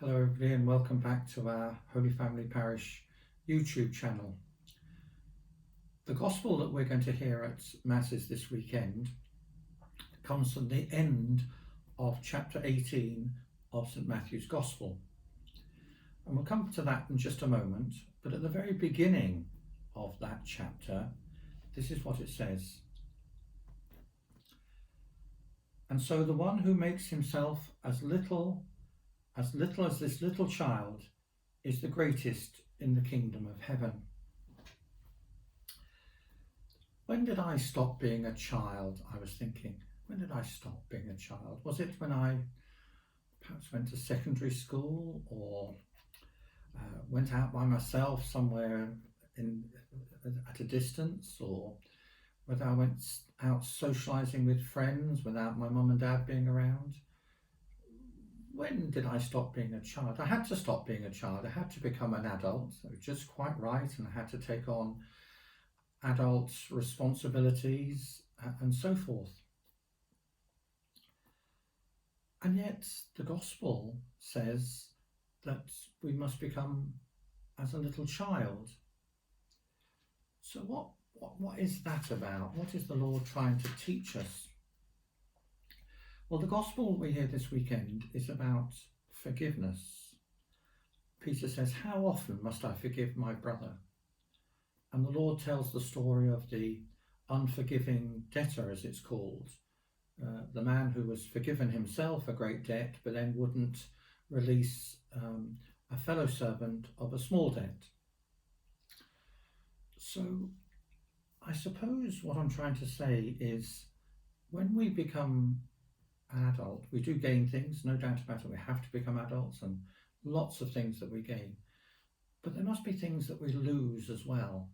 Hello everybody and welcome back to our Holy Family Parish YouTube channel. The Gospel that we're going to hear at Masses this weekend comes from the end of chapter 18 of St Matthew's Gospel. And we'll come to that in just a moment, but at the very beginning of that chapter, this is what it says. And so the one who makes himself as little as this little child is the greatest in the kingdom of heaven. When did I stop being a child? I was thinking, when did I stop being a child? Was it when I perhaps went to secondary school or went out by myself somewhere at a distance, or whether I went out socialising with friends without my mum and dad being around? When did I stop being a child? I had to stop being a child. I had to become an adult. It was just quite right, and I had to take on adult responsibilities and so forth. And yet the Gospel says that we must become as a little child. So what is that about? What is the Lord trying to teach us? Well, the Gospel we hear this weekend is about forgiveness. Peter says, "How often must I forgive my brother?" And the Lord tells the story of the unforgiving debtor, as it's called, the man who was forgiven himself a great debt, but then wouldn't release a fellow servant of a small debt. So I suppose what I'm trying to say is, when we become an adult, we do gain things, no doubt about it. We have to become adults, and lots of things that we gain. But there must be things that we lose as well.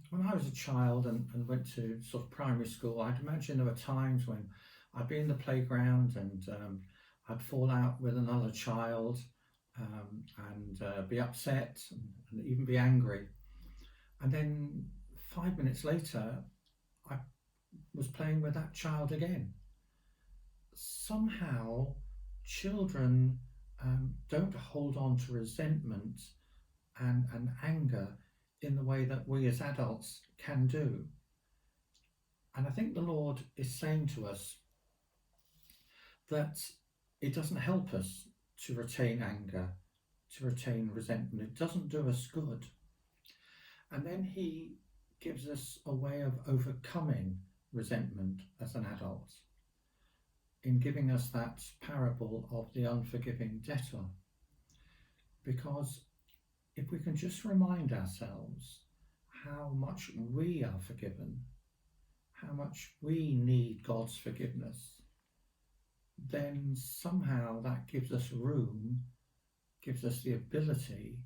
When I was a child and went to sort of primary school, I'd imagine there were times when I'd be in the playground and I'd fall out with another child and be upset and even be angry. And then 5 minutes later, I was playing with that child again. Somehow children don't hold on to resentment and anger in the way that we as adults can do. And I think the Lord is saying to us that it doesn't help us to retain anger, to retain resentment. It doesn't do us good. And then he gives us a way of overcoming resentment as an adult in giving us that parable of the unforgiving debtor. Because if we can just remind ourselves how much we are forgiven, how much we need God's forgiveness, then somehow that gives us room, gives us the ability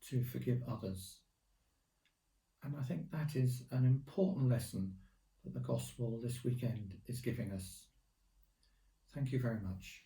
to forgive others. And I think that is an important lesson that the Gospel this weekend is giving us. Thank you very much.